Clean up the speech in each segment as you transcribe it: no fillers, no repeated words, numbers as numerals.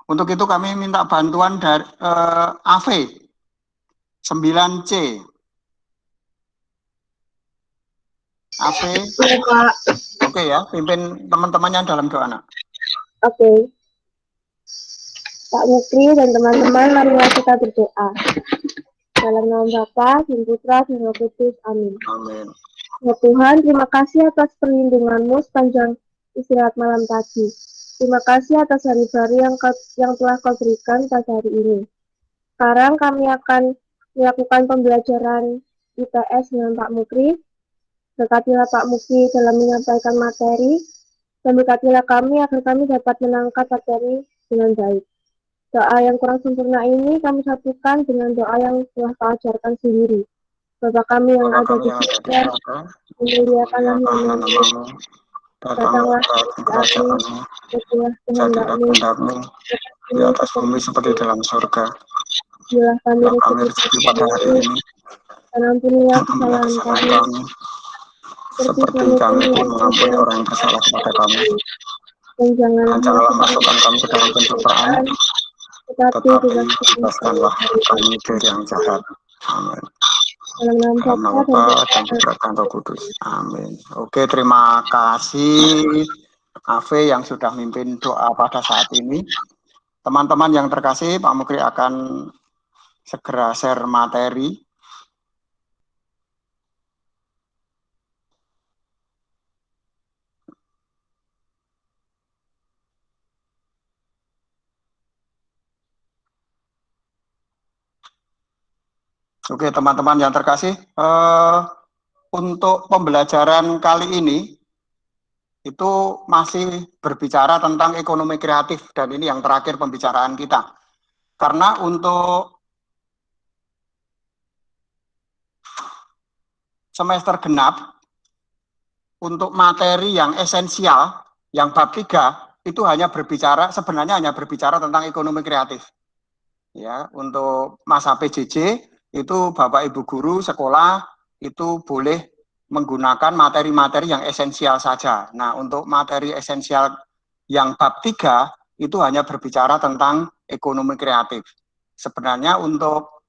Untuk itu kami minta bantuan dari AV 9C. AV. Ya, Pak. Oke ya, pimpin teman-temannya dalam doa, Nak. Oke. Pak Mukri dan teman-teman, marilah kita berdoa. Dalam nama Bapa, dan Putra, dan Roh Kudus. Amin. Amin. Ya Tuhan, terima kasih atas perlindungan-Mu sepanjang istirahat malam tadi. Terima kasih atas hari baru yang telah Kau berikan pada hari ini. Sekarang kami akan melakukan pembelajaran IPS dengan Pak Mukri. Berkatilah Pak Mukri dalam menyampaikan materi, dan berkatilah kami agar kami dapat menangkap materi dengan baik. Doa yang kurang sempurna ini kami satukan dengan doa yang telah Kau ajarkan sendiri. Bapa kami yang ada di surga, dimuliakanlah namamu, datanglah kerajaanmu, jadilah kehendak-Mu di atas bumi seperti dalam surga. Berilah kami rezeki pada hari ini, dan ampunilah kesalahan kesalahan kami, seperti kami pun mengampuni orang yang bersalah kepada kami. Dan janganlah masukkan kami ke dalam pencobaan, tetapi bebaskanlah kami dari yang jahat. Amin. Dalam nama Bapa dan Putra dan Roh Kudus. Amin. Oke, terima kasih AV yang sudah mimpin doa pada saat ini. Teman-teman yang terkasih, Pak Mukri akan segera share materi. Oke, teman-teman yang terkasih, untuk pembelajaran kali ini itu masih berbicara tentang ekonomi kreatif, dan ini yang terakhir pembicaraan kita. Karena untuk semester genap, untuk materi yang esensial, yang bab 3, itu sebenarnya hanya berbicara tentang ekonomi kreatif. Ya, untuk masa PJJ, itu Bapak Ibu guru sekolah itu boleh menggunakan materi-materi yang esensial saja. Nah, untuk materi esensial yang bab 3 itu hanya berbicara tentang ekonomi kreatif. Sebenarnya untuk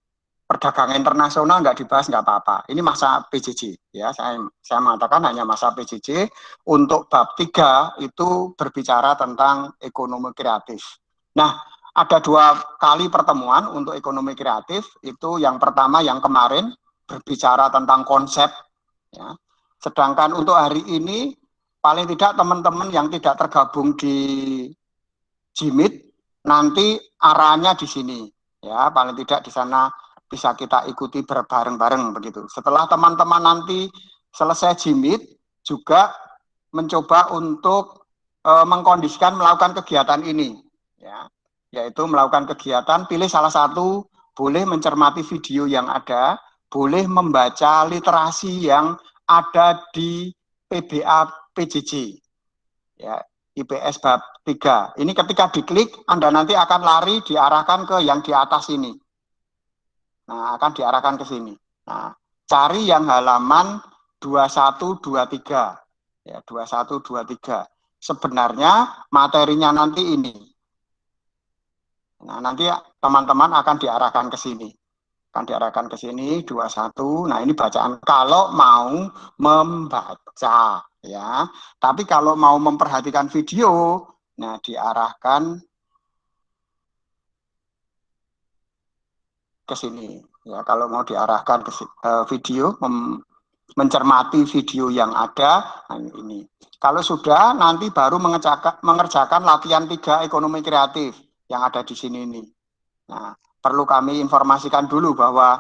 perdagangan internasional nggak dibahas, nggak apa-apa. Ini masa PJJ, ya. Saya mengatakan hanya masa PJJ. Untuk bab 3 itu berbicara tentang ekonomi kreatif. Nah, ada 2 kali pertemuan untuk ekonomi kreatif. Itu yang pertama yang kemarin berbicara tentang konsep, ya. Sedangkan untuk hari ini paling tidak teman-teman yang tidak tergabung di Jimit nanti arahnya di sini, ya. Paling tidak di sana bisa kita ikuti bareng-bareng begitu. Setelah teman-teman nanti selesai Jimit juga mencoba untuk mengkondisikan melakukan kegiatan ini, ya. Yaitu melakukan kegiatan, pilih salah satu, boleh mencermati video yang ada, boleh membaca literasi yang ada di PBA PJJ, ya, IPS bab 3. Ini ketika diklik, Anda nanti akan lari diarahkan ke yang di atas ini. Nah, akan diarahkan ke sini. Nah, cari yang halaman 2123. Ya, 2123. Sebenarnya materinya nanti ini. Nah, nanti teman-teman akan diarahkan ke sini. Akan diarahkan ke sini 21. Nah, ini bacaan kalau mau membaca, ya. Tapi kalau mau memperhatikan video, nah diarahkan ke sini. Ya, kalau mau diarahkan ke video, mencermati video yang ada, nah ini. Kalau sudah, nanti baru mengerjakan latihan 3 ekonomi kreatif yang ada di sini ini. Nah, perlu kami informasikan dulu bahwa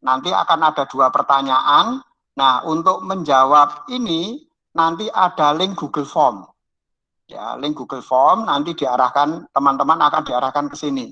nanti akan ada 2 pertanyaan. Nah, untuk menjawab ini nanti ada link Google Form. Ya, link Google Form nanti diarahkan, teman-teman akan diarahkan ke sini.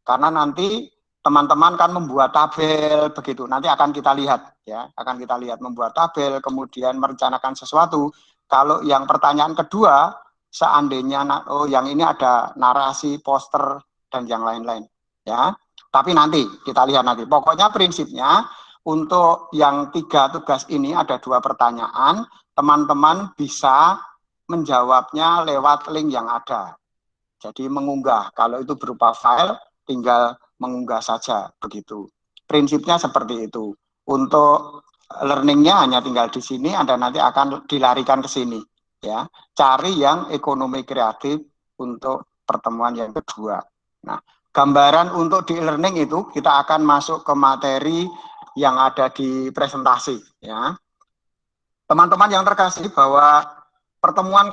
Karena nanti teman-teman kan membuat tabel begitu. Nanti akan kita lihat, ya, akan kita lihat membuat tabel, kemudian merencanakan sesuatu. Kalau yang pertanyaan kedua, seandainya yang ini ada narasi, poster dan yang lain-lain, ya. Tapi nanti kita lihat nanti. Pokoknya prinsipnya untuk yang 3 tugas ini ada 2 pertanyaan, teman-teman bisa menjawabnya lewat link yang ada. Jadi mengunggah, kalau itu berupa file, tinggal mengunggah saja, begitu. Prinsipnya seperti itu. Untuk learningnya hanya tinggal di sini, Anda nanti akan dilarikan ke sini. Ya, cari yang ekonomi kreatif untuk pertemuan yang kedua. Nah, gambaran untuk di learning itu kita akan masuk ke materi yang ada di presentasi. Ya, teman-teman yang terkasih, bahwa pertemuan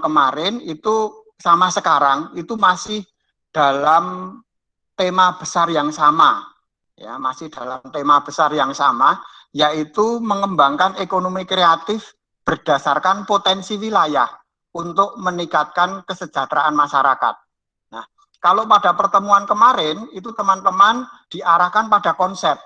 kemarin itu sama sekarang itu masih dalam tema besar yang sama, ya, masih dalam tema besar yang sama, yaitu mengembangkan ekonomi kreatif berdasarkan potensi wilayah untuk meningkatkan kesejahteraan masyarakat. Nah, kalau pada pertemuan kemarin itu teman-teman diarahkan pada konsep,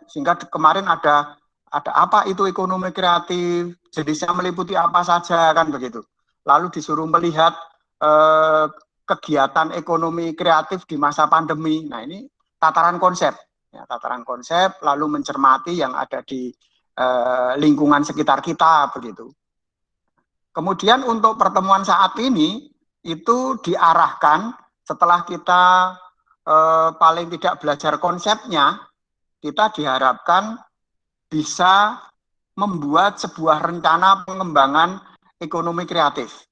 sehingga kemarin ada apa itu ekonomi kreatif, jenisnya meliputi apa saja, kan begitu. Lalu disuruh melihat kegiatan ekonomi kreatif di masa pandemi. Nah, ini tataran konsep, ya, tataran konsep, lalu mencermati yang ada di lingkungan sekitar kita, begitu. Kemudian untuk pertemuan saat ini itu diarahkan setelah kita paling tidak belajar konsepnya, kita diharapkan bisa membuat sebuah rencana pengembangan ekonomi kreatif.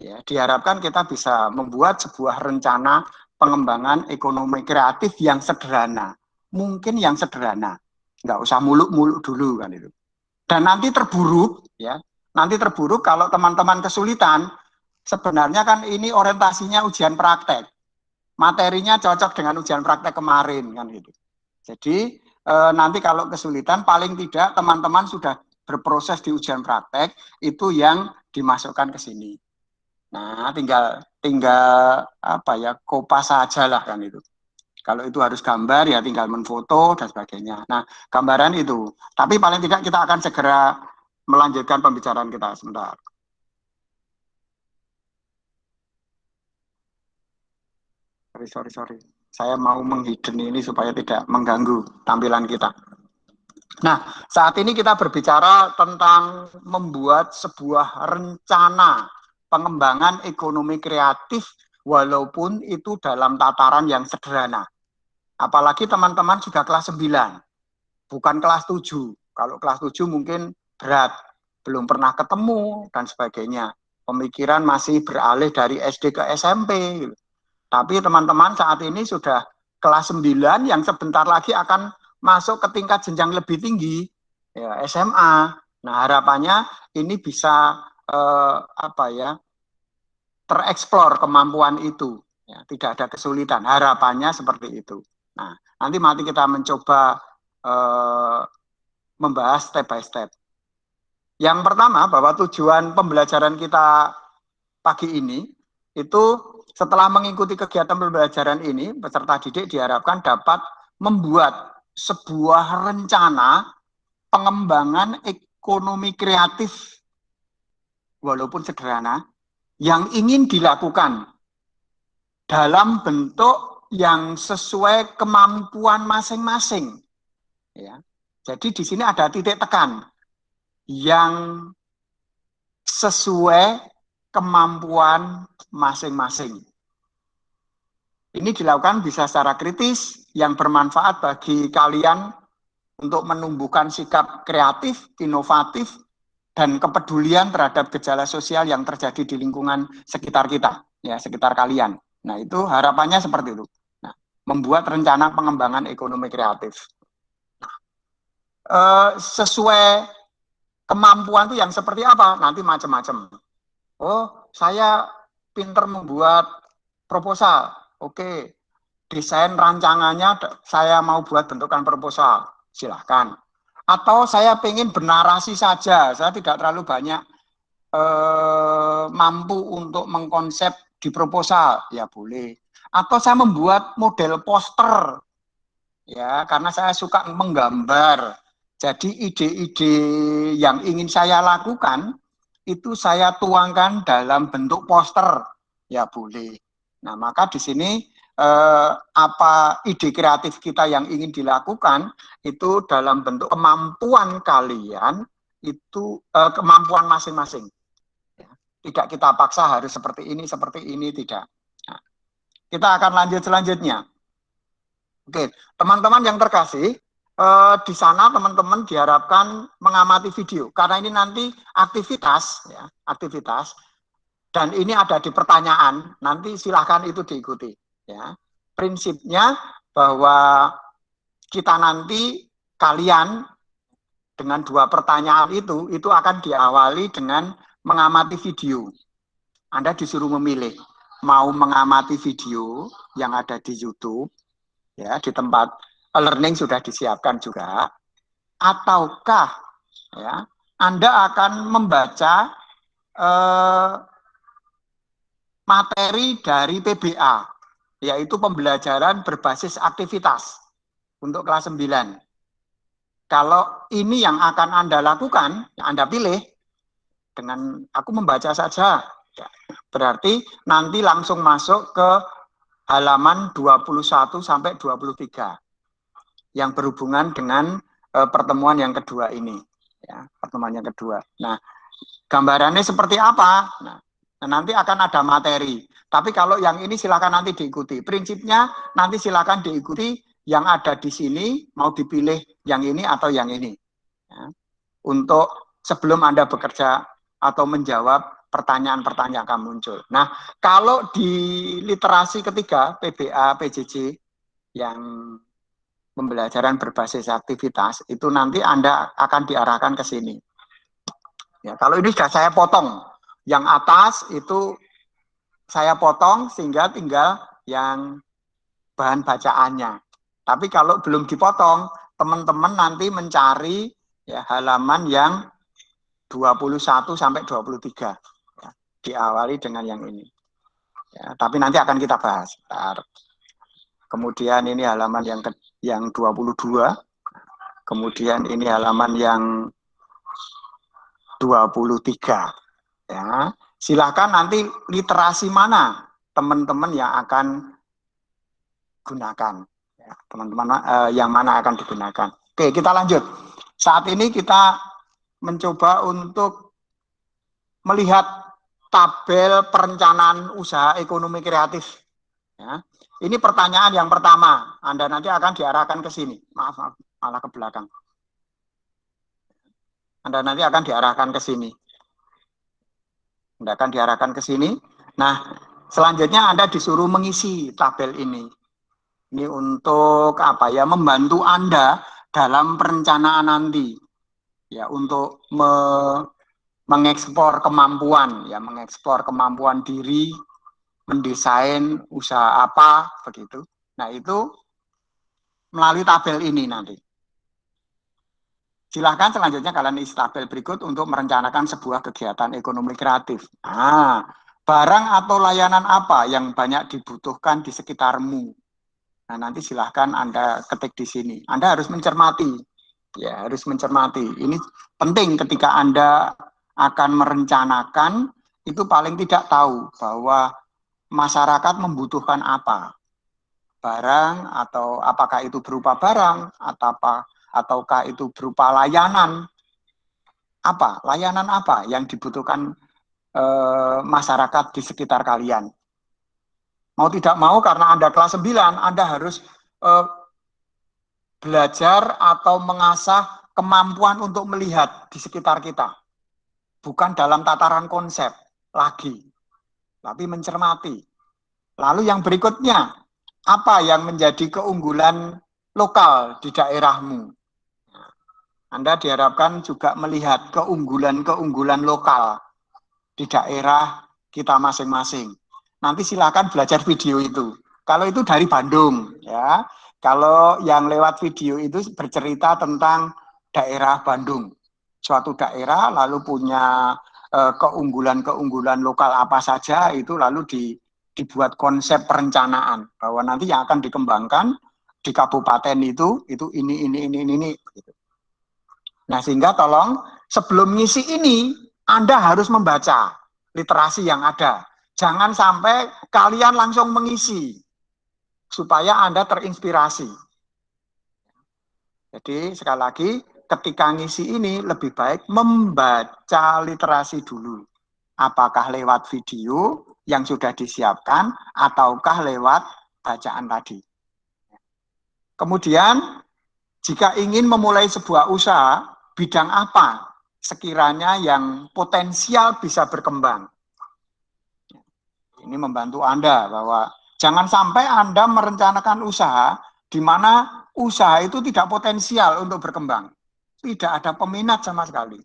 Ya, diharapkan kita bisa membuat sebuah rencana pengembangan ekonomi kreatif yang sederhana. Mungkin yang sederhana. Nggak usah muluk-muluk dulu, kan itu. Dan nanti terburuk, ya. Nanti terburuk kalau teman-teman kesulitan, sebenarnya kan ini orientasinya ujian praktek. Materinya cocok dengan ujian praktek kemarin, kan gitu. Jadi nanti kalau kesulitan, paling tidak teman-teman sudah berproses di ujian praktek, itu yang dimasukkan ke sini. Nah, tinggal apa ya, kopas saja lah, kan itu. Kalau itu harus gambar, ya tinggal menfoto dan sebagainya. Nah, gambaran itu. Tapi paling tidak kita akan segera melanjutkan pembicaraan kita sebentar. Sorry. Saya mau menghidden ini supaya tidak mengganggu tampilan kita. Nah, saat ini kita berbicara tentang membuat sebuah rencana pengembangan ekonomi kreatif walaupun itu dalam tataran yang sederhana. Apalagi teman-teman sudah kelas 9, bukan kelas 7. Kalau kelas 7 mungkin berat, belum pernah ketemu dan sebagainya. Pemikiran masih beralih dari SD ke SMP. Tapi teman-teman saat ini sudah kelas 9 yang sebentar lagi akan masuk ke tingkat jenjang lebih tinggi, ya, SMA. Nah, harapannya ini bisa tereksplor kemampuan itu, ya, tidak ada kesulitan. Harapannya seperti itu. Nah, nanti mari kita mencoba membahas step by step. Yang pertama, bahwa tujuan pembelajaran kita pagi ini itu setelah mengikuti kegiatan pembelajaran ini, peserta didik diharapkan dapat membuat sebuah rencana pengembangan ekonomi kreatif walaupun sederhana yang ingin dilakukan dalam bentuk yang sesuai kemampuan masing-masing. Ya. Jadi di sini ada titik tekan yang sesuai kemampuan masing-masing. Ini dilakukan bisa secara kritis yang bermanfaat bagi kalian untuk menumbuhkan sikap kreatif, inovatif, dan kepedulian terhadap gejala sosial yang terjadi di lingkungan sekitar kita, ya, sekitar kalian. Nah, itu harapannya seperti itu. Nah, membuat rencana pengembangan ekonomi kreatif. Sesuai kemampuan itu yang seperti apa? Nanti macam-macam. Oh, saya pinter membuat proposal. Oke, desain rancangannya saya mau buat bentukan proposal. Silahkan. Atau saya pengen bernarasi saja. Saya tidak terlalu banyak mampu untuk mengkonsep di proposal. Ya boleh. Atau saya membuat model poster. Ya, karena saya suka menggambar. Jadi ide-ide yang ingin saya lakukan itu saya tuangkan dalam bentuk poster, ya boleh. Nah, maka di sini apa ide kreatif kita yang ingin dilakukan itu dalam bentuk kemampuan kalian, itu kemampuan masing-masing. Tidak kita paksa harus seperti ini, tidak. Nah, kita akan lanjut selanjutnya. Oke, teman-teman yang terkasih, di sana teman-teman diharapkan mengamati video karena ini nanti aktivitas, ya, aktivitas, dan ini ada di pertanyaan. Nanti silahkan itu diikuti. Ya, prinsipnya bahwa kita nanti kalian dengan 2 pertanyaan itu akan diawali dengan mengamati video. Anda disuruh memilih mau mengamati video yang ada di YouTube, ya, di tempat learning sudah disiapkan juga, ataukah ya Anda akan membaca materi dari PBA, yaitu pembelajaran berbasis aktivitas untuk kelas 9. Kalau ini yang akan Anda lakukan, yang Anda pilih, dengan aku membaca saja, berarti nanti langsung masuk ke halaman 21 sampai 23 yang berhubungan dengan pertemuan yang kedua ini, ya, pertemuan yang kedua. Nah, gambarannya seperti apa? Nah, nanti akan ada materi. Tapi kalau yang ini silakan nanti diikuti. Prinsipnya nanti silakan diikuti yang ada di sini, mau dipilih yang ini atau yang ini. Ya, untuk sebelum Anda bekerja atau menjawab pertanyaan-pertanyaan yang akan muncul. Nah, kalau di literasi ketiga, PBA, PJJ, yang pembelajaran berbasis aktivitas, itu nanti Anda akan diarahkan ke sini. Ya, kalau ini sudah saya potong. Yang atas itu saya potong sehingga tinggal yang bahan bacaannya. Tapi kalau belum dipotong, teman-teman nanti mencari ya, halaman yang 21 sampai 23. Ya, diawali dengan yang ini. Ya, tapi nanti akan kita bahas. Kemudian ini halaman yang 22. Kemudian ini halaman yang 23. Ya, silakan nanti literasi mana teman-teman yang akan gunakan. Ya, teman-teman yang mana akan digunakan. Oke, kita lanjut. Saat ini kita mencoba untuk melihat tabel perencanaan usaha ekonomi kreatif. Ya, ini pertanyaan yang pertama. Anda nanti akan diarahkan ke sini. Maaf, malah ke belakang. Anda nanti akan diarahkan ke sini. Anda akan diarahkan ke sini. Nah, selanjutnya Anda disuruh mengisi tabel ini. Ini untuk apa ya? Membantu Anda dalam perencanaan nanti. Ya, untuk mengekspor kemampuan, ya, mengekspor kemampuan diri, mendesain usaha apa, begitu. Nah, itu melalui tabel ini nanti. Silahkan selanjutnya kalian isi tabel berikut untuk merencanakan sebuah kegiatan ekonomi kreatif. Nah, barang atau layanan apa yang banyak dibutuhkan di sekitarmu? Nah, nanti silahkan Anda ketik di sini. Anda harus mencermati. Ya, harus mencermati. Ini penting ketika Anda akan merencanakan, itu paling tidak tahu bahwa masyarakat membutuhkan apa. Barang atau apakah itu berupa barang ataukah itu berupa layanan, layanan apa yang dibutuhkan masyarakat di sekitar kalian. Mau tidak mau karena Anda kelas 9, Anda harus belajar atau mengasah kemampuan untuk melihat di sekitar kita. Bukan dalam tataran konsep lagi, tapi mencermati. Lalu yang berikutnya, apa yang menjadi keunggulan lokal di daerahmu? Anda diharapkan juga melihat keunggulan-keunggulan lokal di daerah kita masing-masing. Nanti silakan belajar video itu. Kalau itu dari Bandung, ya. Kalau yang lewat video itu bercerita tentang daerah Bandung. Suatu daerah lalu punya keunggulan-keunggulan lokal apa saja, itu lalu dibuat konsep perencanaan bahwa nanti yang akan dikembangkan di kabupaten itu ini gitu. Nah, sehingga tolong sebelum ngisi ini Anda harus membaca literasi yang ada. Jangan sampai kalian langsung mengisi supaya Anda terinspirasi. Jadi sekali lagi ketika ngisi ini lebih baik membaca literasi dulu. apakah lewat video yang sudah disiapkan ataukah lewat bacaan tadi. Kemudian jika ingin memulai sebuah usaha, bidang apa sekiranya yang potensial bisa berkembang. Ini membantu Anda bahwa jangan sampai Anda merencanakan usaha di mana usaha itu tidak potensial untuk berkembang. Tidak ada peminat sama sekali.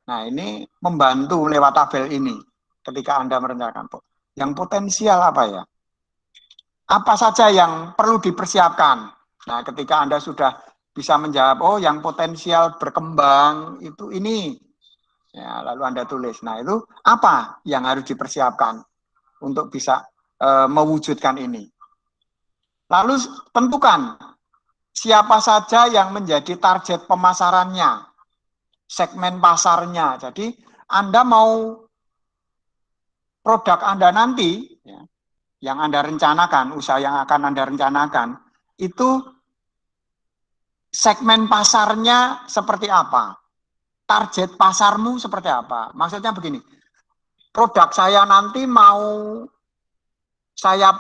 Nah, ini membantu lewat tabel ini ketika Anda merencanakan. Yang potensial apa ya? Apa saja yang perlu dipersiapkan? Nah, ketika Anda sudah bisa menjawab, oh yang potensial berkembang itu ini. Ya, lalu Anda tulis. Nah, itu apa yang harus dipersiapkan untuk bisa mewujudkan ini? Lalu tentukan siapa saja yang menjadi target pemasarannya, segmen pasarnya. Jadi Anda mau produk Anda nanti, ya, yang Anda rencanakan, usaha yang akan Anda rencanakan, itu segmen pasarnya seperti apa? Target pasarmu seperti apa? Maksudnya begini, produk saya nanti mau saya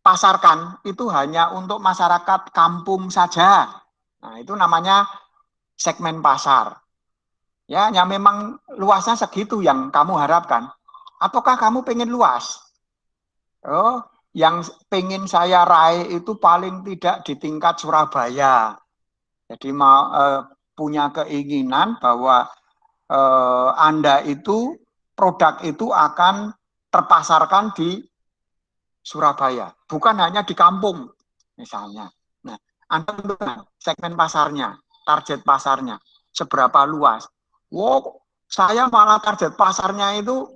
pasarkan itu hanya untuk masyarakat kampung saja. Nah, itu namanya segmen pasar. Ya, yang memang luasnya segitu yang kamu harapkan. Ataukah kamu pengen luas? Oh, yang pengen saya raih itu paling tidak di tingkat Surabaya. Jadi mau punya keinginan bahwa Anda itu produk itu akan terpasarkan di Surabaya, bukan hanya di kampung misalnya. Nah, Anda tentukan segmen pasarnya, target pasarnya, seberapa luas. Wow, saya malah target pasarnya itu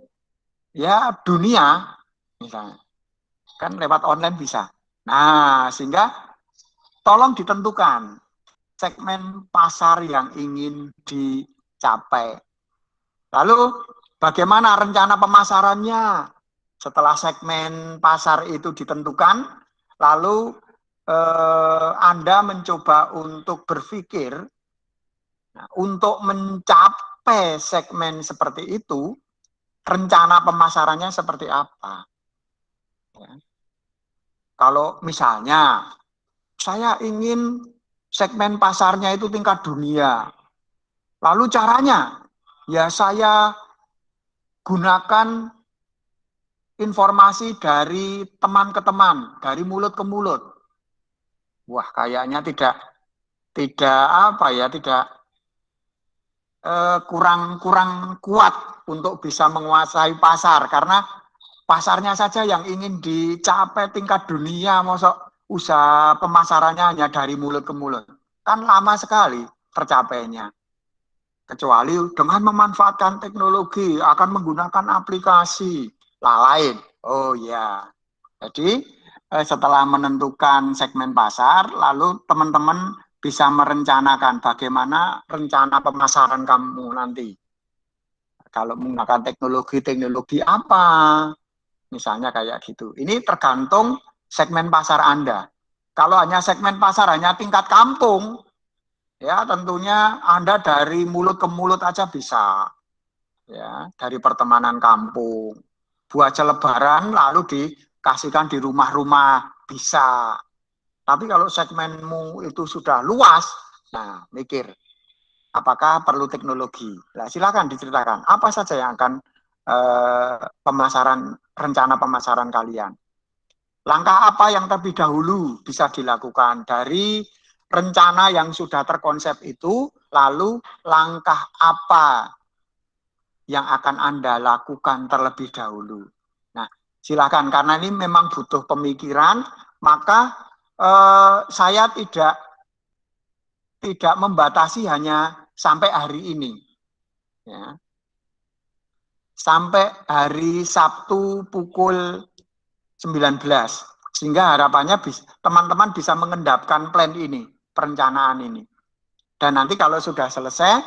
ya dunia, misalnya. Kan lewat online bisa. Nah, sehingga tolong ditentukan segmen pasar yang ingin dicapai. Lalu bagaimana rencana pemasarannya? Setelah segmen pasar itu ditentukan, lalu Anda mencoba untuk berpikir, nah, untuk mencapai segmen seperti itu, rencana pemasarannya seperti apa? Ya. Kalau misalnya saya ingin segmen pasarnya itu tingkat dunia, lalu caranya ya saya gunakan informasi dari teman ke teman, dari mulut ke mulut. Wah, kayaknya tidak apa ya, tidak kurang kuat untuk bisa menguasai pasar karena pasarnya saja yang ingin dicapai tingkat dunia, masuk usaha pemasarannya hanya dari mulut ke mulut. Kan lama sekali tercapainya. Kecuali dengan memanfaatkan teknologi, akan menggunakan aplikasi lain. Oh ya. Jadi setelah menentukan segmen pasar, lalu teman-teman bisa merencanakan bagaimana rencana pemasaran kamu nanti. Kalau menggunakan teknologi apa, misalnya kayak gitu. Ini tergantung segmen pasar Anda. Kalau hanya segmen pasar hanya tingkat kampung, ya tentunya Anda dari mulut ke mulut aja bisa. Ya, dari pertemanan kampung. Buat selebaran lalu dikasihkan di rumah-rumah bisa. Tapi kalau segmenmu itu sudah luas, nah mikir apakah perlu teknologi. Nah, silakan diceritakan apa saja yang akan rencana pemasaran kalian. Langkah apa yang terlebih dahulu bisa dilakukan dari rencana yang sudah terkonsep itu, lalu langkah apa yang akan Anda lakukan terlebih dahulu. Nah, silakan karena ini memang butuh pemikiran, maka saya tidak membatasi hanya sampai hari ini. Ya. Sampai hari Sabtu pukul 19. Sehingga harapannya teman-teman bisa mengendapkan plan ini, perencanaan ini. Dan nanti kalau sudah selesai,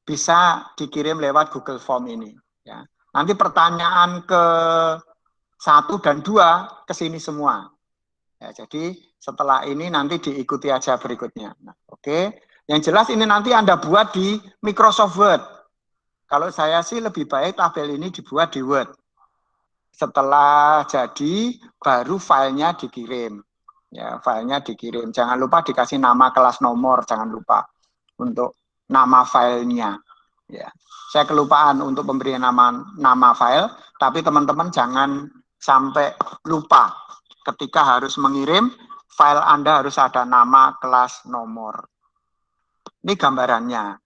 bisa dikirim lewat Google Form ini. Ya. Nanti pertanyaan ke 1 dan 2 ke sini semua. Ya, jadi setelah ini nanti diikuti aja berikutnya. Nah, oke. Yang jelas ini nanti Anda buat di Microsoft Word. Kalau saya sih lebih baik tabel ini dibuat di Word. Setelah jadi, baru filenya dikirim. Ya, filenya dikirim. Jangan lupa dikasih nama, kelas, nomor. Jangan lupa untuk nama filenya. Ya, saya kelupaan untuk pemberian nama file, tapi teman-teman jangan sampai lupa ketika harus mengirim file Anda harus ada nama, kelas, nomor. Ini gambarannya.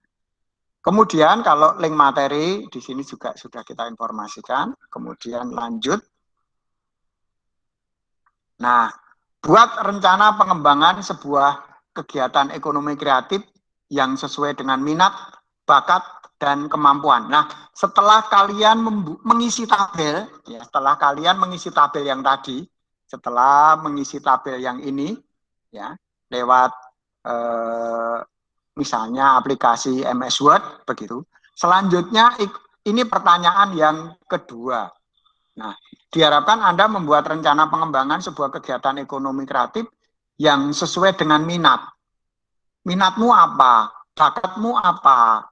Kemudian kalau link materi di sini juga sudah kita informasikan. Kemudian lanjut. Nah, buat rencana pengembangan sebuah kegiatan ekonomi kreatif yang sesuai dengan minat, bakat, dan kemampuan. Nah, setelah kalian mengisi tabel, ya, setelah kalian mengisi tabel yang tadi, setelah mengisi tabel yang ini, ya, lewat misalnya aplikasi MS Word, begitu. Selanjutnya ini pertanyaan yang kedua. Nah, diharapkan Anda membuat rencana pengembangan sebuah kegiatan ekonomi kreatif yang sesuai dengan minat. Minatmu apa? Bakatmu apa?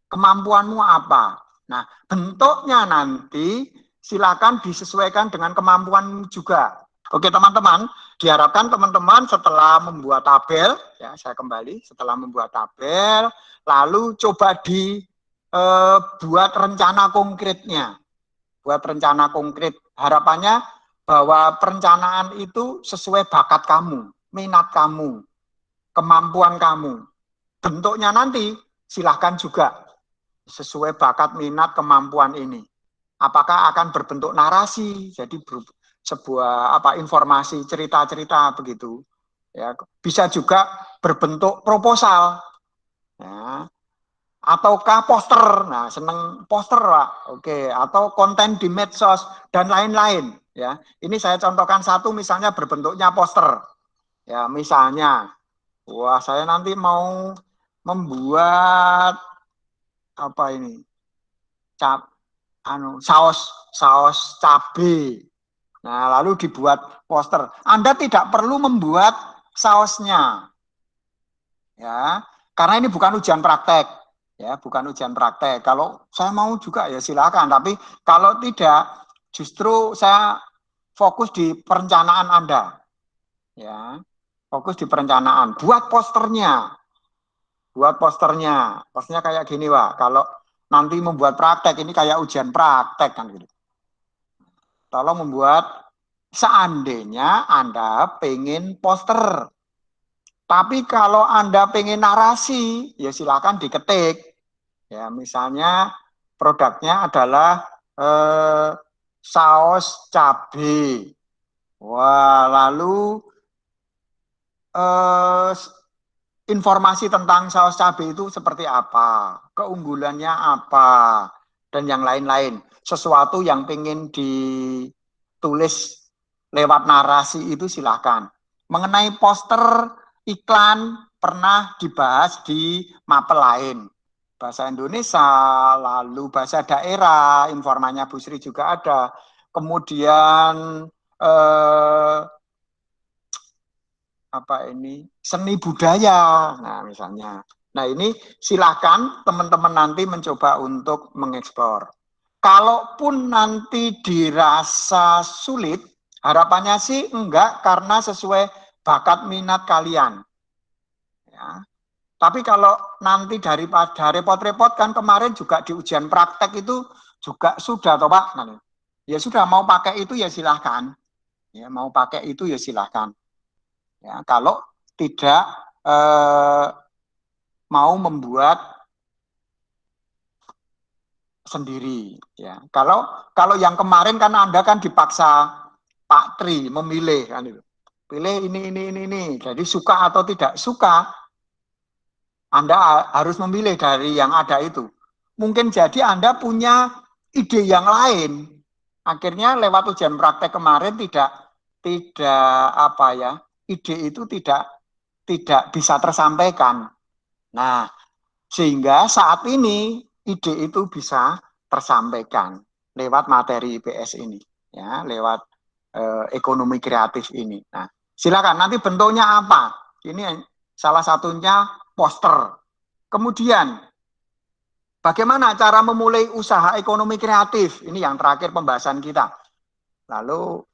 Kemampuanmu apa? Nah, bentuknya nanti silakan disesuaikan dengan kemampuan juga. Oke, teman-teman, diharapkan teman-teman setelah membuat tabel, ya saya kembali, setelah membuat tabel, lalu coba dibuat rencana konkretnya. Buat rencana konkret. Harapannya bahwa perencanaan itu sesuai bakat kamu, minat kamu, kemampuan kamu. Bentuknya nanti silahkan juga sesuai bakat, minat, kemampuan ini. Apakah akan berbentuk narasi, jadi sebuah informasi, cerita-cerita begitu. Ya, bisa juga berbentuk proposal. Ya, ataukah poster, nah seneng poster Pak, oke, atau konten di medsos dan lain-lain, ya. Ini saya contohkan satu, misalnya berbentuknya poster, ya, misalnya, wah saya nanti mau membuat apa ini, saus cabe, nah lalu dibuat poster. Anda tidak perlu membuat sausnya, ya, karena ini bukan ujian praktek. Ya, bukan ujian praktek. Kalau saya mau juga ya silakan, tapi kalau tidak, justru saya fokus di perencanaan Anda. Ya, fokus di perencanaan. Buat posternya. Buat posternya. Posternya kayak gini, Pak. Kalau nanti membuat praktek, ini kayak ujian praktek kan gitu. Tolong membuat, seandainya Anda pengen poster. Tapi kalau Anda pengen narasi, ya silakan diketik. Ya, misalnya produknya adalah saus cabai. Wah, lalu informasi tentang saus cabai itu seperti apa, keunggulannya apa, dan yang lain-lain. Sesuatu yang pengen ditulis lewat narasi itu silahkan. Mengenai poster, iklan pernah dibahas di mapel lain. Bahasa Indonesia, lalu bahasa daerah, informannya Bu Sri juga ada. Kemudian seni budaya, nah misalnya. Nah ini silakan teman-teman nanti mencoba untuk mengeksplor. Kalaupun nanti dirasa sulit, harapannya sih enggak, karena sesuai bakat minat kalian. Ya. Tapi kalau nanti daripada repot-repot, kan kemarin juga di ujian praktek itu juga sudah toh Pak. Ya sudah, mau pakai itu ya silahkan. Ya, mau pakai itu ya silahkan. Ya, kalau tidak mau membuat sendiri, ya. Kalau yang kemarin kan Anda kan dipaksa Pak Tri memilih kan itu. Pilih ini. Jadi suka atau tidak suka, Anda harus memilih dari yang ada itu. Mungkin jadi Anda punya ide yang lain. Akhirnya lewat ujian praktek kemarin tidak ide itu tidak bisa tersampaikan. Nah, sehingga saat ini ide itu bisa tersampaikan lewat materi IPS ini, ya, lewat ekonomi kreatif ini. Nah, silakan nanti bentuknya apa? Ini salah satunya poster. Kemudian Bagaimana cara memulai usaha ekonomi kreatif? Ini yang terakhir pembahasan kita. Lalu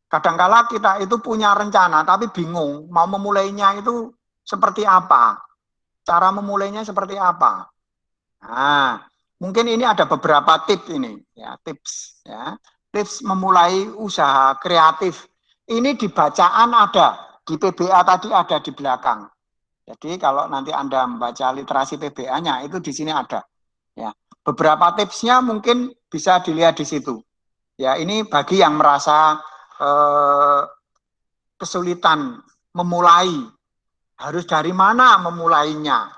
kadangkala kita itu punya rencana tapi bingung mau memulainya itu seperti apa. Cara memulainya seperti apa? Nah, mungkin ini ada beberapa tips ini, ya, tips, ya, tips memulai usaha kreatif. Ini di bacaan ada, di PBA tadi ada di belakang. Jadi kalau nanti Anda membaca literasi PBA-nya itu di sini ada. Ya, beberapa tipsnya mungkin bisa dilihat di situ. Ya, ini bagi yang merasa kesulitan memulai, harus dari mana memulainya?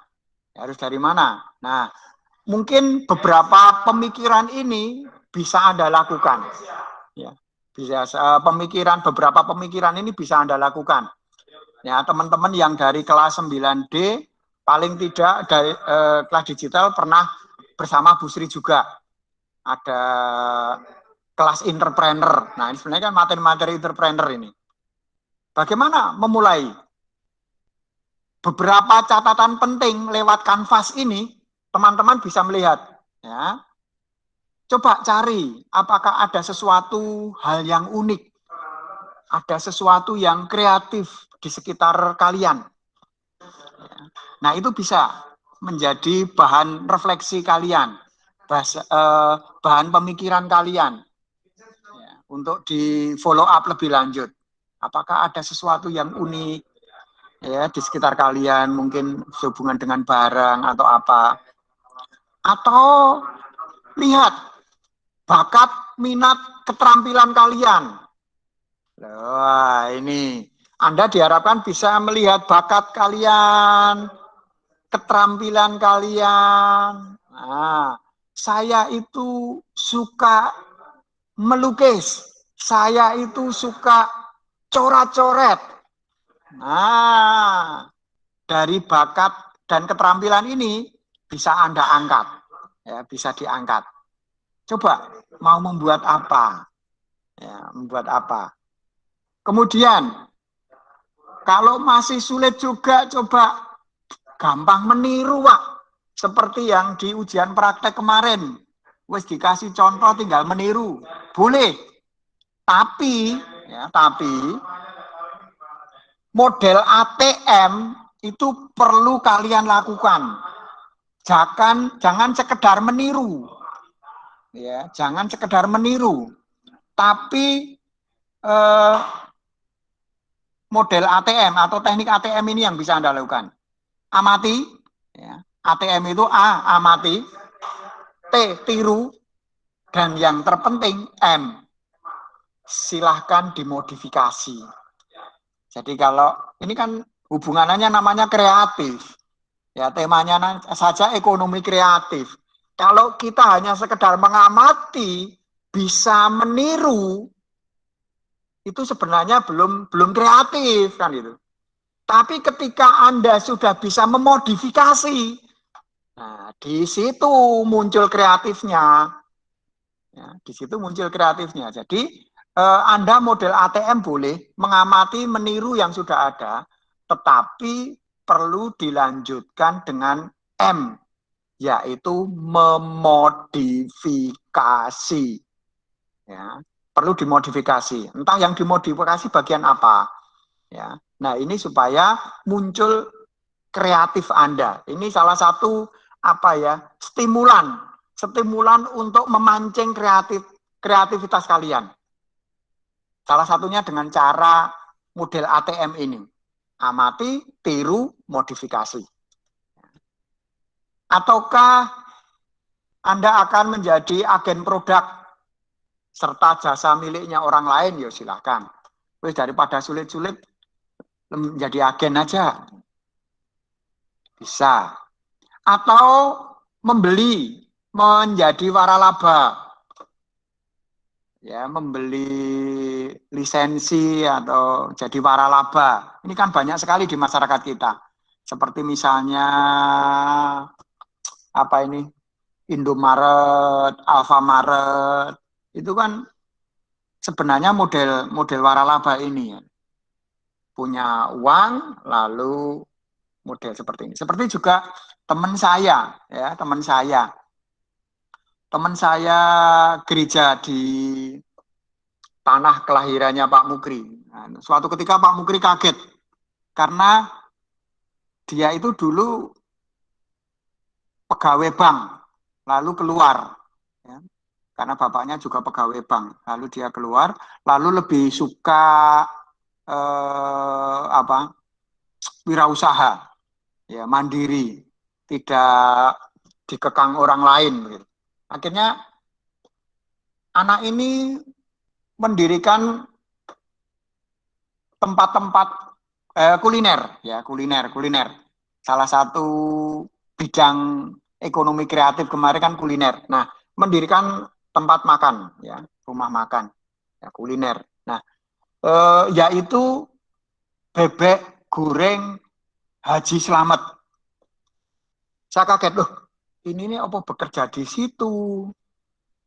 Harus dari mana? Nah, mungkin beberapa pemikiran ini bisa Anda lakukan. Ya, bisa beberapa pemikiran ini bisa Anda lakukan. Ya, teman-teman yang dari kelas 9D paling tidak dari kelas digital pernah bersama Bu Sri juga. Ada kelas entrepreneur. Nah, ini sebenarnya kan materi-materi entrepreneur ini. Bagaimana memulai? Beberapa catatan penting lewat kanvas ini teman-teman bisa melihat, ya. Coba cari apakah ada sesuatu hal yang unik, ada sesuatu yang kreatif di sekitar kalian. Nah, itu bisa menjadi bahan refleksi kalian, bahan pemikiran kalian, ya, untuk di follow up lebih lanjut. Apakah ada sesuatu yang unik, ya, di sekitar kalian, mungkin sehubungan dengan barang atau apa, atau lihat bakat, minat, keterampilan kalian. Wah, ini Anda diharapkan bisa melihat bakat kalian, keterampilan kalian. Nah, saya itu suka melukis, saya itu suka coret-coret. Nah, dari bakat dan keterampilan ini bisa Anda angkat, ya, bisa diangkat. Coba mau membuat apa? Ya, membuat apa? Kemudian, kalau masih sulit juga, coba gampang meniru, Pak. Seperti yang di ujian praktek kemarin. Wes dikasih contoh tinggal meniru. Boleh. Tapi, ya, model ATM itu perlu kalian lakukan. Jangan sekedar meniru. Ya, jangan sekedar meniru. Tapi model ATM atau teknik ATM ini yang bisa Anda lakukan. Amati, ya. ATM itu A, amati, T, tiru, dan yang terpenting M, silahkan dimodifikasi. Jadi kalau ini kan hubungannya namanya kreatif, ya, temanya saja ekonomi kreatif. Kalau kita hanya sekedar mengamati, bisa meniru, itu sebenarnya belum kreatif kan itu. Tapi ketika Anda sudah bisa memodifikasi, nah, di situ muncul kreatifnya. Ya, di situ muncul kreatifnya. Jadi Anda model ATM boleh mengamati, meniru yang sudah ada, tetapi perlu dilanjutkan dengan M, yaitu memodifikasi. Ya, perlu dimodifikasi. Entah yang dimodifikasi bagian apa. Ya, nah ini supaya muncul kreatif Anda. Ini salah satu apa ya, stimulan untuk memancing kreativitas kalian. Salah satunya dengan cara model ATM ini. Amati, tiru, modifikasi. Ataukah Anda akan menjadi agen produk serta jasa miliknya orang lain? Ya silahkan. Wih, daripada sulit-sulit menjadi agen aja. Bisa. Atau membeli, menjadi waralaba. Ya, membeli lisensi atau jadi waralaba. Ini kan banyak sekali di masyarakat kita. Seperti misalnya apa ini? Indomaret, Alfamaret. Itu kan sebenarnya model waralaba ini ya. Punya uang lalu model seperti ini. Seperti juga teman saya, ya, teman saya. teman saya gereja di tanah kelahirannya Pak Mukri. Nah, suatu ketika Pak Mukri kaget karena dia itu dulu pegawai bank, lalu keluar, ya, karena bapaknya juga pegawai bank, lalu dia keluar, lalu lebih suka wirausaha, ya, mandiri, tidak dikekang orang lain. Gitu. Akhirnya anak ini mendirikan tempat-tempat kuliner, ya, kuliner. Salah satu bidang ekonomi kreatif kemarin kan kuliner. Nah, mendirikan tempat makan, ya, rumah makan, ya, kuliner. Nah, yaitu bebek goreng Haji Slamet. Saya kaget, loh, ini nih apa bekerja di situ,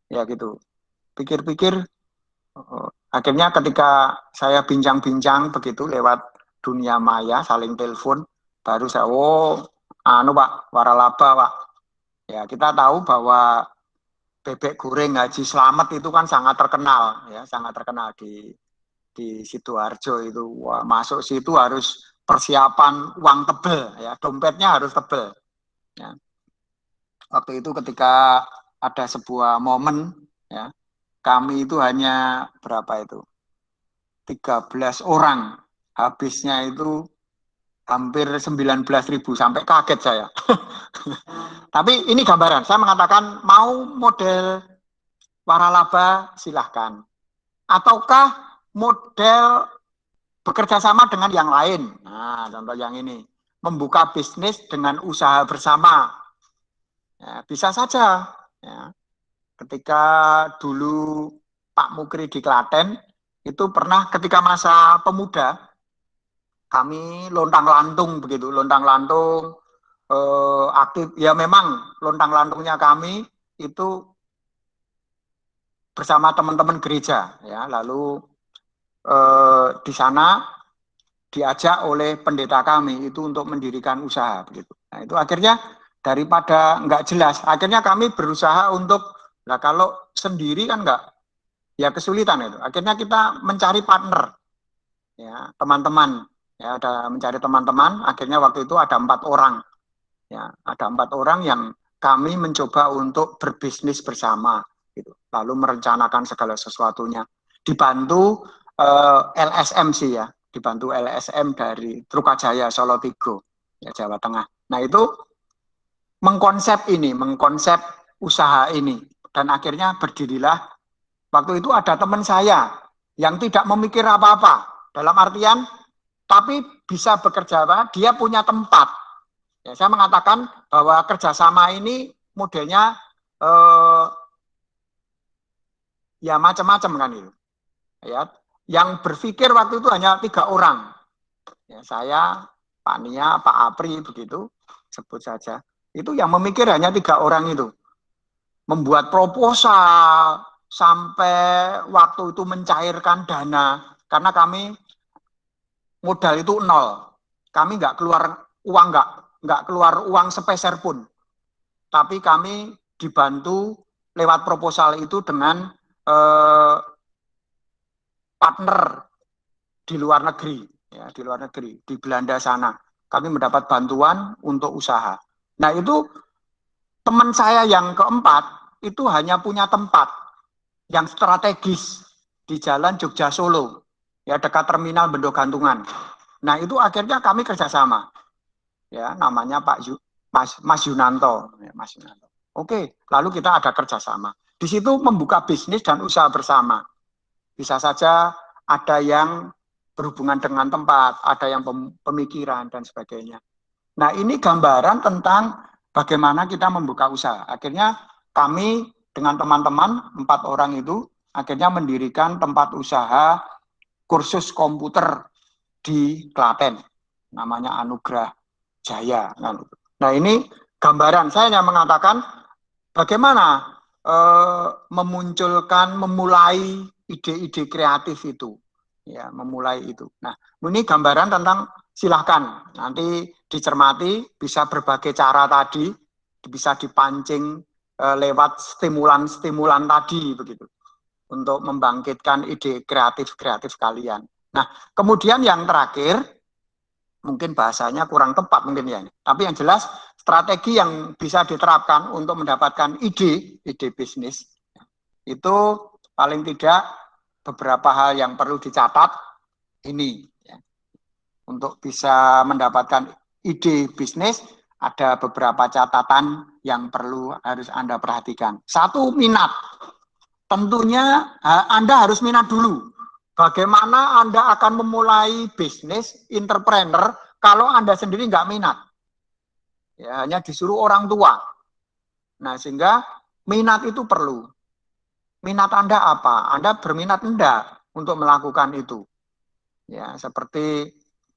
ya gitu. Pikir-pikir, akhirnya ketika saya bincang-bincang begitu lewat dunia maya, saling telepon, baru saya, Pak, waralaba, Pak. Ya, kita tahu bahwa bebek goreng Haji Slamet itu kan sangat terkenal, ya, sangat terkenal di Sidoarjo itu. Wah, masuk situ harus persiapan uang tebel, ya, dompetnya harus tebel. Ya. Waktu itu ketika ada sebuah momen, ya, kami itu hanya berapa itu? 13 orang. Habisnya itu hampir 19.000, sampai kaget saya. Tapi ini gambaran, saya mengatakan mau model waralaba silahkan. Ataukah model bekerja sama dengan yang lain. Nah, contoh yang ini. Membuka bisnis dengan usaha bersama. Ya, bisa saja. Ya. Ketika dulu Pak Mukri di Klaten, itu pernah ketika masa pemuda, kami lontang-lantung begitu, lontang-lantung aktif. Ya memang lontang-lantungnya kami itu bersama teman-teman gereja, ya. Lalu di sana diajak oleh pendeta kami itu untuk mendirikan usaha begitu. Nah, itu akhirnya daripada nggak jelas, akhirnya kami berusaha untuk, nah kalau sendiri kan nggak, ya kesulitan itu. Akhirnya kita mencari partner, ya, teman-teman, ya, ada mencari teman-teman. Akhirnya waktu itu ada 4 orang, ya, ada 4 orang yang kami mencoba untuk berbisnis bersama, gitu. Lalu merencanakan segala sesuatunya, dibantu LSM sih, ya, dibantu LSM dari Trukajaya Solo Tigo, ya, Jawa Tengah. Nah itu mengkonsep usaha ini, dan akhirnya berdirilah. Waktu itu ada teman saya yang tidak memikir apa-apa, dalam artian tapi bisa bekerja, dia punya tempat. Ya, saya mengatakan bahwa kerjasama ini modelnya ya macam-macam kan itu. Ya, yang berpikir waktu itu hanya 3 orang. Ya, saya, Pak Nia, Pak Apri begitu, sebut saja. Itu yang memikir hanya 3 orang itu. Membuat proposal sampai waktu itu mencairkan dana, karena kami modal itu 0. Kami nggak keluar uang, nggak keluar uang sepeser pun. Tapi kami dibantu lewat proposal itu dengan partner di luar negeri, ya, di luar negeri, di Belanda sana. Kami mendapat bantuan untuk usaha. Nah itu teman saya yang keempat itu hanya punya tempat yang strategis di Jalan Jogja Solo, ya, dekat terminal Bendo Gantungan. Nah itu akhirnya kami kerjasama, ya, namanya Mas Yunanto, ya, Mas Yunanto. Oke, lalu kita ada kerjasama. Di situ membuka bisnis dan usaha bersama. Bisa saja ada yang berhubungan dengan tempat, ada yang pemikiran dan sebagainya. Nah ini gambaran tentang bagaimana kita membuka usaha. Akhirnya kami dengan teman-teman 4 orang itu akhirnya mendirikan tempat usaha kursus komputer di Klaten, namanya Anugerah Jaya. Nah ini gambaran, saya hanya mengatakan bagaimana memulai ide-ide kreatif itu, ya, memulai itu. Nah ini gambaran tentang, silahkan nanti dicermati, bisa berbagai cara tadi, bisa dipancing lewat stimulan-stimulan tadi begitu untuk membangkitkan ide kreatif kalian. Nah, kemudian yang terakhir mungkin bahasanya kurang tepat mungkin ya, tapi yang jelas strategi yang bisa diterapkan untuk mendapatkan ide bisnis itu paling tidak beberapa hal yang perlu dicatat ini ya. Untuk bisa mendapatkan ide bisnis ada beberapa catatan yang harus Anda perhatikan. Satu, minat. Tentunya Anda harus minat dulu. Bagaimana Anda akan memulai bisnis entrepreneur kalau Anda sendiri nggak minat? Ya, hanya disuruh orang tua. Nah, sehingga minat itu perlu. Minat Anda apa? Anda berminat enggak untuk melakukan itu? Ya, seperti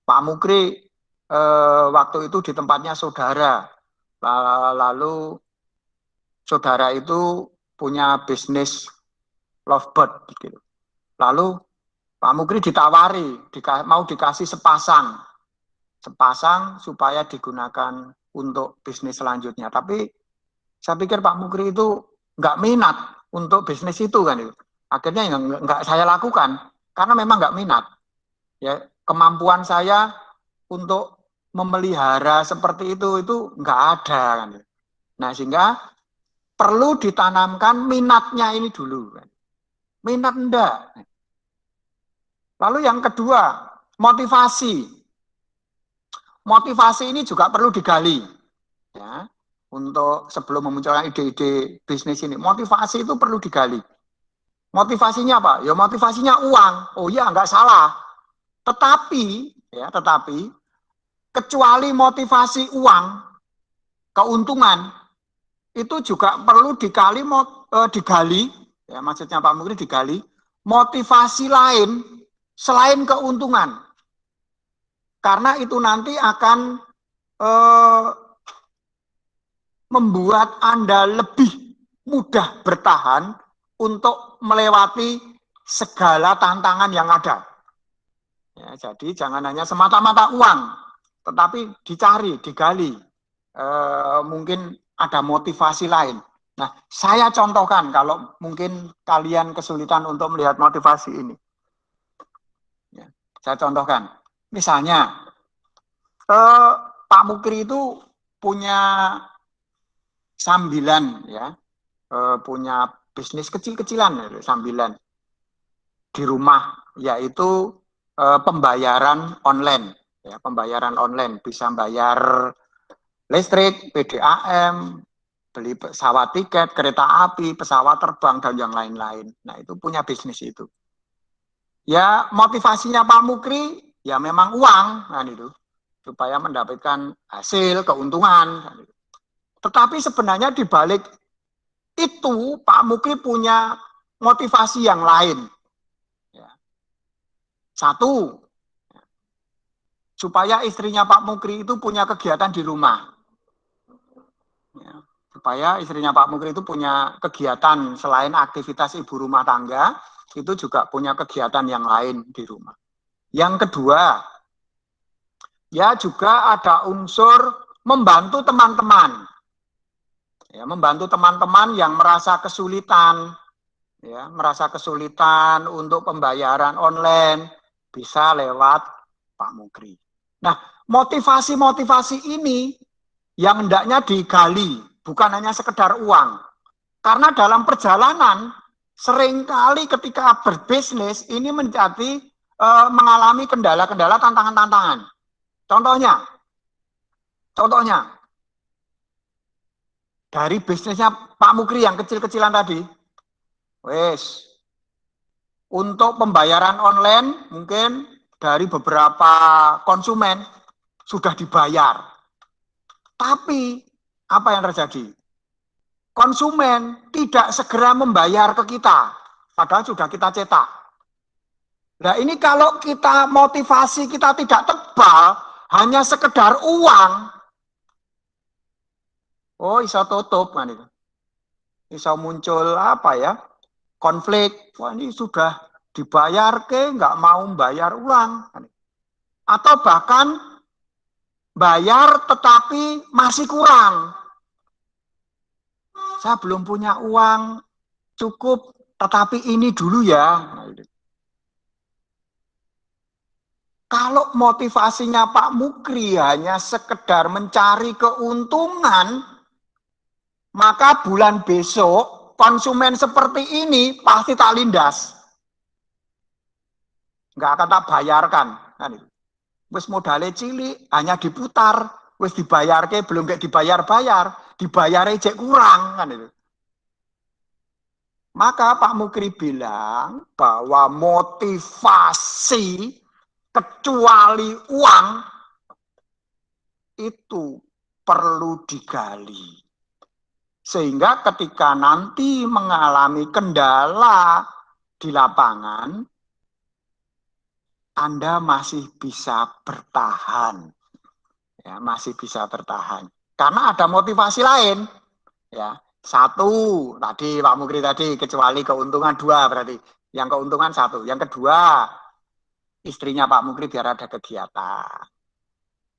Pak Mukri waktu itu di tempatnya saudara. Lalu saudara itu punya bisnis lovebird gitu. Lalu Pak Mukri ditawari, mau dikasih sepasang supaya digunakan untuk bisnis selanjutnya. Tapi saya pikir Pak Mukri itu nggak minat untuk bisnis itu kan itu. Akhirnya nggak saya lakukan karena memang nggak minat. Ya, kemampuan saya untuk memelihara seperti itu nggak ada kan. Nah, sehingga perlu ditanamkan minatnya ini dulu kan. Minat enggak. Lalu yang kedua, motivasi. Motivasi ini juga perlu digali. Ya, untuk sebelum memunculkan ide-ide bisnis ini, motivasi itu perlu digali. Motivasinya apa? Ya motivasinya uang. Oh iya, nggak salah. Tetapi kecuali motivasi uang, keuntungan, itu juga perlu digali, ya maksudnya Pak Mukri digali, motivasi lain selain keuntungan. Karena itu nanti akan membuat Anda lebih mudah bertahan untuk melewati segala tantangan yang ada. Ya, jadi jangan hanya semata-mata uang, tetapi dicari, digali. Mungkin ada motivasi lain. Nah, saya contohkan kalau mungkin kalian kesulitan untuk melihat motivasi ini. Ya, saya contohkan. Misalnya, Pak Mukri itu punya sambilan, ya, punya bisnis kecil-kecilan, sambilan di rumah, yaitu pembayaran online. Ya, pembayaran online bisa bayar listrik, PDAM, beli pesawat tiket, kereta api, pesawat terbang, dan yang lain-lain. Nah, itu punya bisnis itu. Ya, motivasinya Pak Mukri, ya memang uang, kan itu, supaya mendapatkan hasil, keuntungan. Kan itu. Tetapi sebenarnya di balik itu, Pak Mukri punya motivasi yang lain. Ya. Satu, supaya istrinya Pak Mukri itu punya kegiatan di rumah. Ya, supaya istrinya Pak Mukri itu punya kegiatan selain aktivitas ibu rumah tangga, itu juga punya kegiatan yang lain di rumah. Yang kedua, ya juga ada unsur membantu teman-teman. Ya, membantu teman-teman yang merasa kesulitan, ya, merasa kesulitan untuk pembayaran online, bisa lewat Pak Mukri. Nah, motivasi-motivasi ini yang hendaknya digali, bukan hanya sekedar uang. Karena dalam perjalanan, seringkali ketika berbisnis, ini menjadi mengalami kendala-kendala, tantangan-tantangan. Contohnya, dari bisnisnya Pak Mukri yang kecil-kecilan tadi, untuk pembayaran online mungkin dari beberapa konsumen sudah dibayar. Tapi apa yang terjadi? Konsumen tidak segera membayar ke kita, padahal sudah kita cetak. Nah, ini kalau kita motivasi kita tidak tebal, hanya sekedar uang, oh iso tutup kan itu. Iso muncul apa ya? Konflik. Wah, ini sudah dibayar ke, nggak mau bayar ulang. Atau bahkan bayar tetapi masih kurang. saya belum punya uang cukup, tetapi ini dulu ya. Kalau motivasinya Pak Mukri hanya sekedar mencari keuntungan, maka bulan besok konsumen seperti ini pasti tak lindas. Nggak akan tak bayarkan. Wis modalnya cilik, hanya diputar, wis dibayar ke belum kayak dibayar-bayar, dibayarnya cek kurang kan itu. Maka Pak Mukri bilang bahwa motivasi kecuali uang itu perlu digali. Sehingga ketika nanti mengalami kendala di lapangan, Anda masih bisa bertahan. Ya, masih bisa bertahan. Karena ada motivasi lain. Ya, satu tadi Pak Mukri tadi, kecuali keuntungan dua berarti. Yang keuntungan satu. Yang kedua, istrinya Pak Mukri biar ada kegiatan.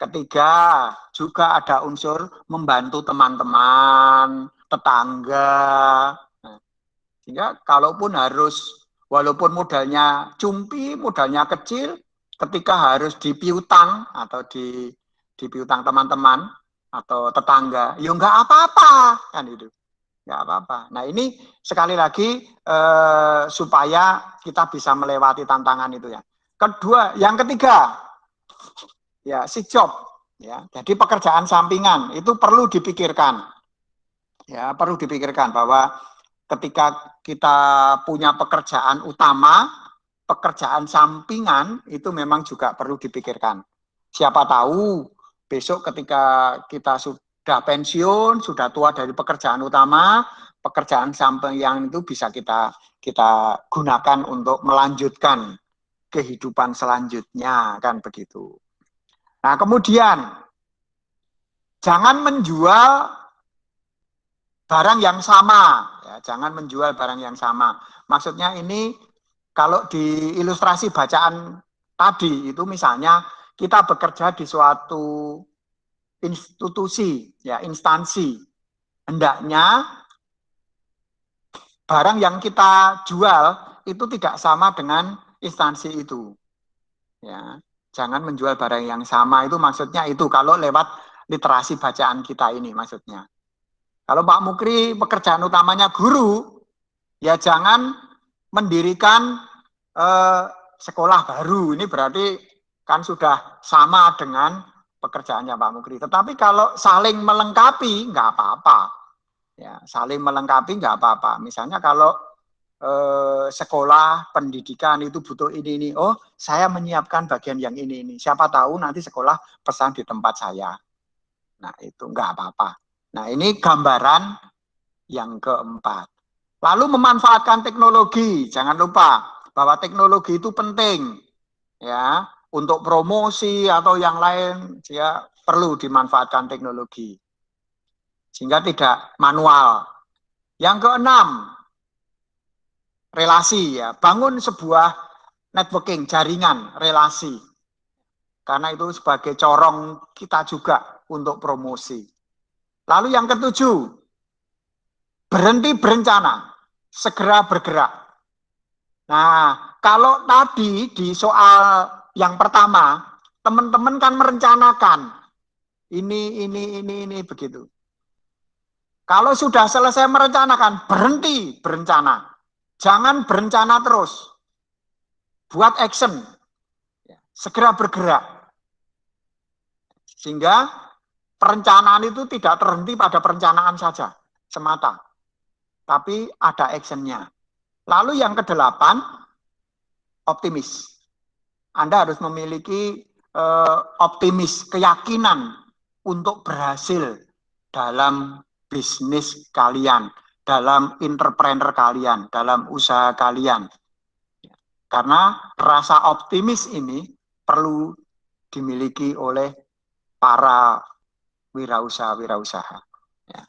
Ketiga, juga ada unsur membantu teman-teman, tetangga. Sehingga kalaupun harus, walaupun modalnya cumpi, modalnya kecil, ketika harus dipiutang atau dipiutang teman-teman atau tetangga, ya nggak apa-apa kan itu. Nggak apa-apa. Nah ini sekali lagi supaya kita bisa melewati tantangan itu ya. Kedua, yang ketiga, ya si job. Ya, jadi pekerjaan sampingan itu perlu dipikirkan. Ya, perlu dipikirkan bahwa ketika kita punya pekerjaan utama, pekerjaan sampingan itu memang juga perlu dipikirkan. Siapa tahu besok ketika kita sudah pensiun, sudah tua dari pekerjaan utama, pekerjaan sampingan itu bisa kita gunakan untuk melanjutkan kehidupan selanjutnya, kan begitu. Nah, kemudian jangan menjual barang yang sama, ya, jangan menjual barang yang sama. Maksudnya ini kalau di ilustrasi bacaan tadi itu misalnya kita bekerja di suatu institusi, ya instansi, hendaknya barang yang kita jual itu tidak sama dengan instansi itu. Ya, jangan menjual barang yang sama, itu maksudnya itu kalau lewat literasi bacaan kita ini maksudnya. Kalau Pak Mukri pekerjaan utamanya guru, ya jangan mendirikan sekolah baru. Ini berarti kan sudah sama dengan pekerjaannya Pak Mukri. Tetapi kalau saling melengkapi, nggak apa-apa. Ya, saling melengkapi nggak apa-apa. Misalnya kalau sekolah pendidikan itu butuh ini. Oh, saya menyiapkan bagian yang ini. Siapa tahu nanti sekolah pesan di tempat saya. Nah, itu nggak apa-apa. Nah, ini gambaran yang keempat. Lalu memanfaatkan teknologi. Jangan lupa bahwa teknologi itu penting. Ya, untuk promosi atau yang lain, ya perlu dimanfaatkan teknologi. Sehingga tidak manual. Yang keenam, relasi ya, bangun sebuah networking, jaringan, relasi. Karena itu sebagai corong kita juga untuk promosi. Lalu yang ketujuh, berhenti berencana, segera bergerak. Nah, kalau tadi di soal yang pertama, teman-teman kan merencanakan ini begitu. Kalau sudah selesai merencanakan, berhenti berencana. Jangan berencana terus. Buat action. Segera bergerak. Sehingga perencanaan itu tidak terhenti pada perencanaan saja, semata. Tapi ada actionnya. Lalu yang kedelapan, optimis. Anda harus memiliki optimis, keyakinan untuk berhasil dalam bisnis kalian, dalam entrepreneur kalian, dalam usaha kalian. Karena rasa optimis ini perlu dimiliki oleh para wirausaha-wirausaha. Ya.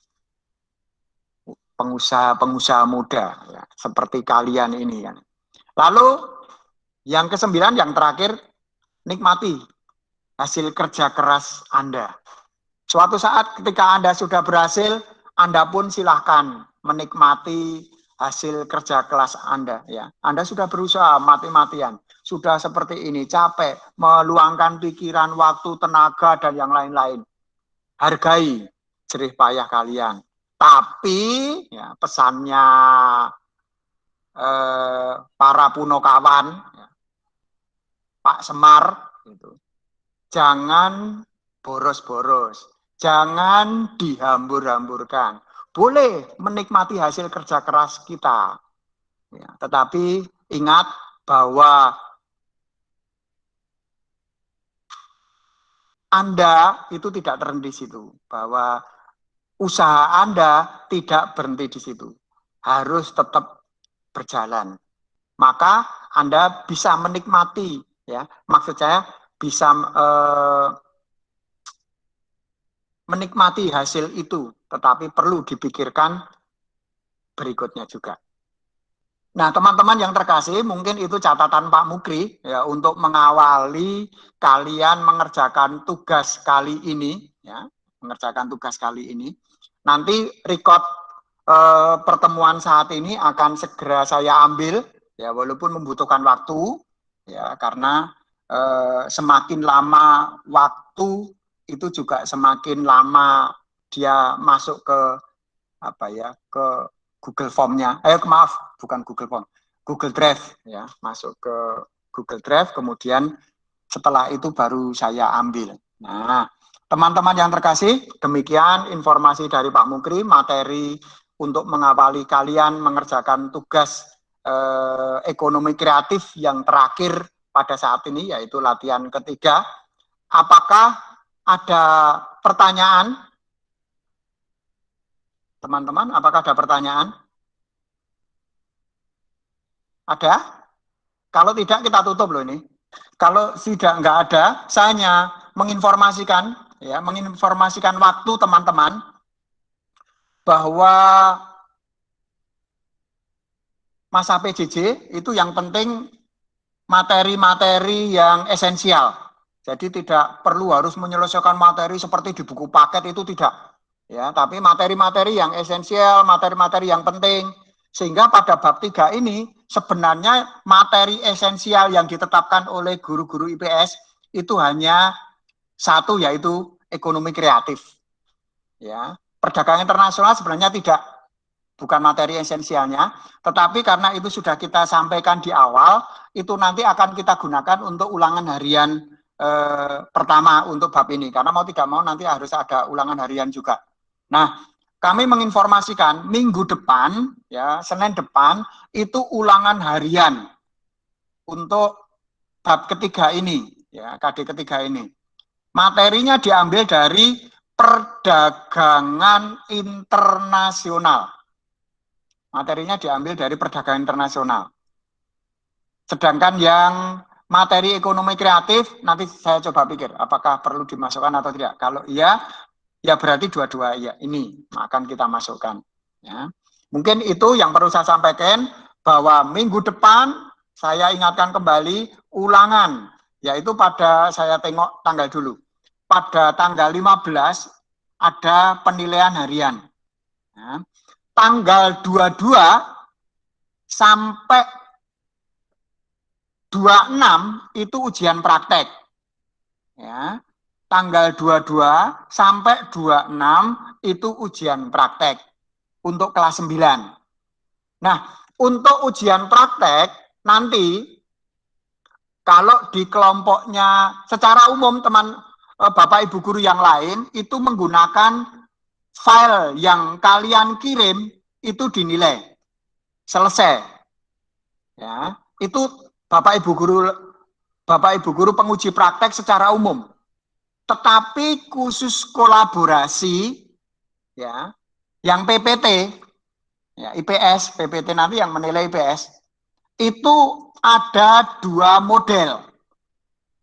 Pengusaha-pengusaha muda, ya, seperti kalian ini. Ya. Lalu yang kesembilan, yang terakhir, nikmati hasil kerja keras Anda. Suatu saat ketika Anda sudah berhasil, Anda pun silahkan menikmati hasil kerja kelas Anda. Ya, Anda sudah berusaha mati-matian, sudah seperti ini, capek, meluangkan pikiran, waktu, tenaga, dan yang lain-lain. Hargai jerih payah kalian. Tapi ya, pesannya para punokawan, ya, Pak Semar, gitu, jangan boros-boros, jangan dihambur-hamburkan. Boleh menikmati hasil kerja keras kita, ya, tetapi ingat bahwa Anda itu tidak terhenti di situ, bahwa usaha Anda tidak berhenti di situ, harus tetap berjalan. Maka Anda bisa menikmati, ya, maksud saya bisa menikmati hasil itu, tetapi perlu dipikirkan berikutnya juga. Nah, teman-teman yang terkasih, mungkin itu catatan Pak Mukri ya untuk mengawali kalian mengerjakan tugas kali ini, ya, mengerjakan tugas kali ini. Nanti record pertemuan saat ini akan segera saya ambil, ya, walaupun membutuhkan waktu, ya, karena semakin lama waktu itu juga semakin lama dia masuk ke apa ya, ke Google Form-nya, maaf, bukan Google Form, Google Drive, ya, masuk ke Google Drive, kemudian setelah itu baru saya ambil. Nah, teman-teman yang terkasih, demikian informasi dari Pak Mukri, materi untuk mengawali kalian mengerjakan tugas ekonomi kreatif yang terakhir pada saat ini, yaitu latihan ketiga. Apakah ada pertanyaan? Teman-teman, apakah ada pertanyaan? Ada? Kalau tidak, kita tutup loh ini. Kalau tidak nggak ada, saya hanya menginformasikan, ya, menginformasikan waktu teman-teman bahwa masa PJJ itu yang penting materi-materi yang esensial. Jadi tidak perlu harus menyelesaikan materi seperti di buku paket, itu tidak. Ya, tapi materi-materi yang esensial, materi-materi yang penting. Sehingga pada bab 3 ini sebenarnya materi esensial yang ditetapkan oleh guru-guru IPS itu hanya satu, yaitu ekonomi kreatif. Ya, perdagangan internasional sebenarnya bukan materi esensialnya, tetapi karena itu sudah kita sampaikan di awal, itu nanti akan kita gunakan untuk ulangan harian pertama untuk bab ini, karena mau tidak mau nanti harus ada ulangan harian juga. Nah, kami menginformasikan minggu depan, ya, Senin depan, itu ulangan harian untuk bab ketiga ini, ya, KD ketiga ini. Materinya diambil dari perdagangan internasional. Materinya diambil dari perdagangan internasional. Sedangkan yang materi ekonomi kreatif, nanti saya coba pikir apakah perlu dimasukkan atau tidak. Kalau iya, ya berarti dua-dua ya ini akan kita masukkan. Ya. Mungkin itu yang perlu saya sampaikan, bahwa minggu depan saya ingatkan kembali ulangan, yaitu pada, saya tengok tanggal dulu, pada tanggal 15 ada penilaian harian. Ya. Tanggal 22 sampai 26 itu ujian praktek. Ya. Tanggal 22 sampai 26 itu ujian praktek untuk kelas 9. Nah, untuk ujian praktek nanti kalau di kelompoknya secara umum teman Bapak Ibu guru yang lain itu menggunakan file yang kalian kirim itu dinilai selesai, ya, itu Bapak Ibu guru penguji praktek secara umum. Tetapi khusus kolaborasi, ya, yang PPT, ya, IPS, PPT nanti yang menilai IPS itu ada 2 model,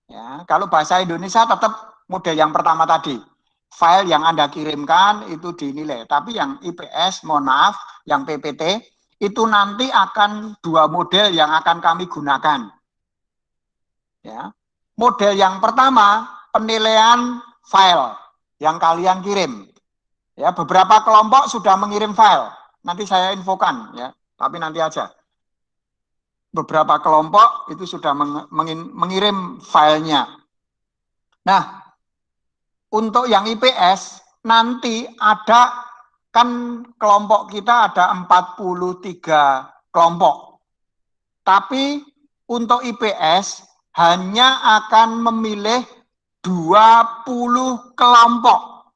ya. Kalau bahasa Indonesia tetap model yang pertama tadi, file yang Anda kirimkan itu dinilai. Tapi yang IPS, mohon maaf, yang PPT, itu nanti akan 2 model yang akan kami gunakan. Ya. Model yang pertama, penilaian file yang kalian kirim. Ya, beberapa kelompok sudah mengirim file. Nanti saya infokan ya, tapi nanti aja. Beberapa kelompok itu sudah mengirim filenya. Nah, untuk yang IPS nanti ada, kan kelompok kita ada 43 kelompok. Tapi untuk IPS hanya akan memilih 20 kelompok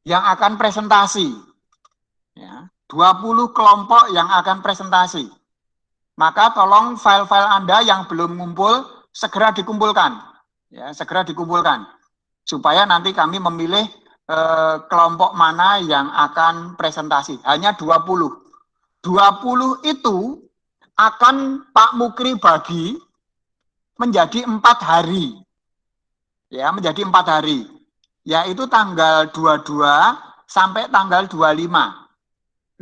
yang akan presentasi. Ya, 20 kelompok yang akan presentasi. Maka tolong file-file Anda yang belum ngumpul segera dikumpulkan. Ya, segera dikumpulkan. Supaya nanti kami memilih kelompok mana yang akan presentasi. Hanya 20. 20 itu akan Pak Mukri bagi menjadi 4 hari. Ya, menjadi 4 hari. Yaitu tanggal 22 sampai tanggal 25.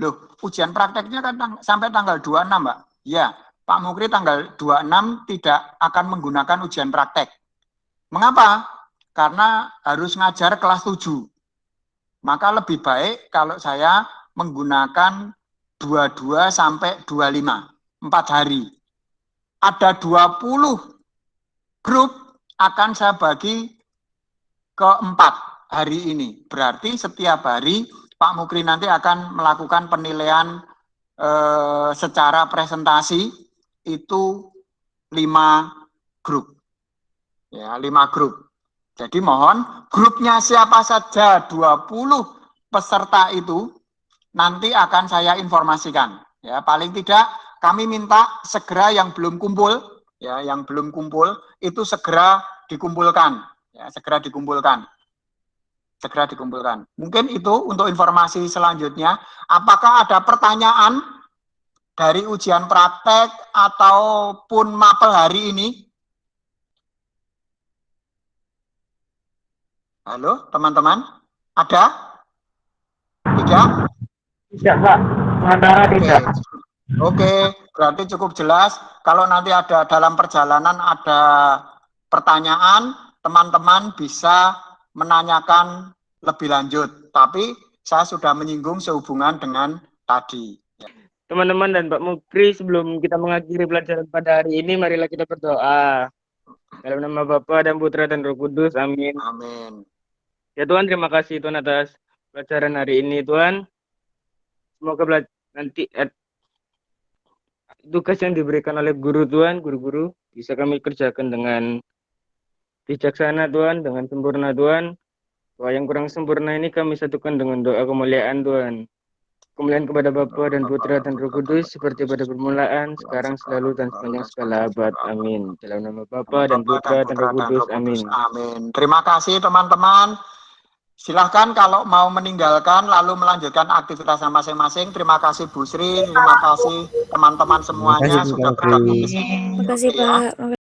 Loh, ujian prakteknya kan sampai tanggal 26, Mbak. Ya, Pak Mukri tanggal 26 tidak akan menggunakan ujian praktek. Mengapa? Karena harus ngajar kelas 7. Maka lebih baik kalau saya menggunakan 22 sampai 25, 4 hari. Ada 20 grup akan saya bagi ke 4 hari ini. Berarti setiap hari Pak Mukri nanti akan melakukan penilaian secara presentasi itu 5 grup. Ya, 5 grup. Jadi mohon grupnya siapa saja 20 peserta itu nanti akan saya informasikan. Ya, paling tidak kami minta segera yang belum kumpul, ya, yang belum kumpul itu segera dikumpulkan, ya, segera dikumpulkan. Segera dikumpulkan. Mungkin itu untuk informasi selanjutnya. Apakah ada pertanyaan dari ujian praktek ataupun mapel hari ini? Halo, teman-teman? Ada? Tidak? Tidak, Pak. Sementara tidak. Oke, berarti cukup jelas. Kalau nanti ada dalam perjalanan ada pertanyaan, teman-teman bisa menanyakan lebih lanjut. Tapi saya sudah menyinggung sehubungan dengan tadi. Teman-teman dan Pak Mukri, sebelum kita mengakhiri pelajaran pada hari ini, marilah kita berdoa. Dalam nama Bapa dan Putra dan Roh Kudus, amin. Amin. Ya Tuhan, terima kasih Tuhan atas pelajaran hari ini Tuhan. Semoga nanti tugas yang diberikan oleh guru Tuhan, guru-guru bisa kami kerjakan dengan bijaksana Tuhan, dengan sempurna Tuhan. Bahwa yang kurang sempurna ini kami satukan dengan doa kemuliaan Tuhan. Kemuliaan kepada Bapa dan Putra dan Roh Kudus seperti pada permulaan, sekarang, selalu, dan sepanjang segala abad. Amin. Dalam nama Bapa dan Putra dan Roh Kudus. Amin. Amin. Terima kasih teman-teman. Silahkan kalau mau meninggalkan lalu melanjutkan aktivitasnya masing-masing. Terima kasih Bu Sri, terima kasih teman-teman semuanya sudah bergabung di sini. Terima kasih Pak.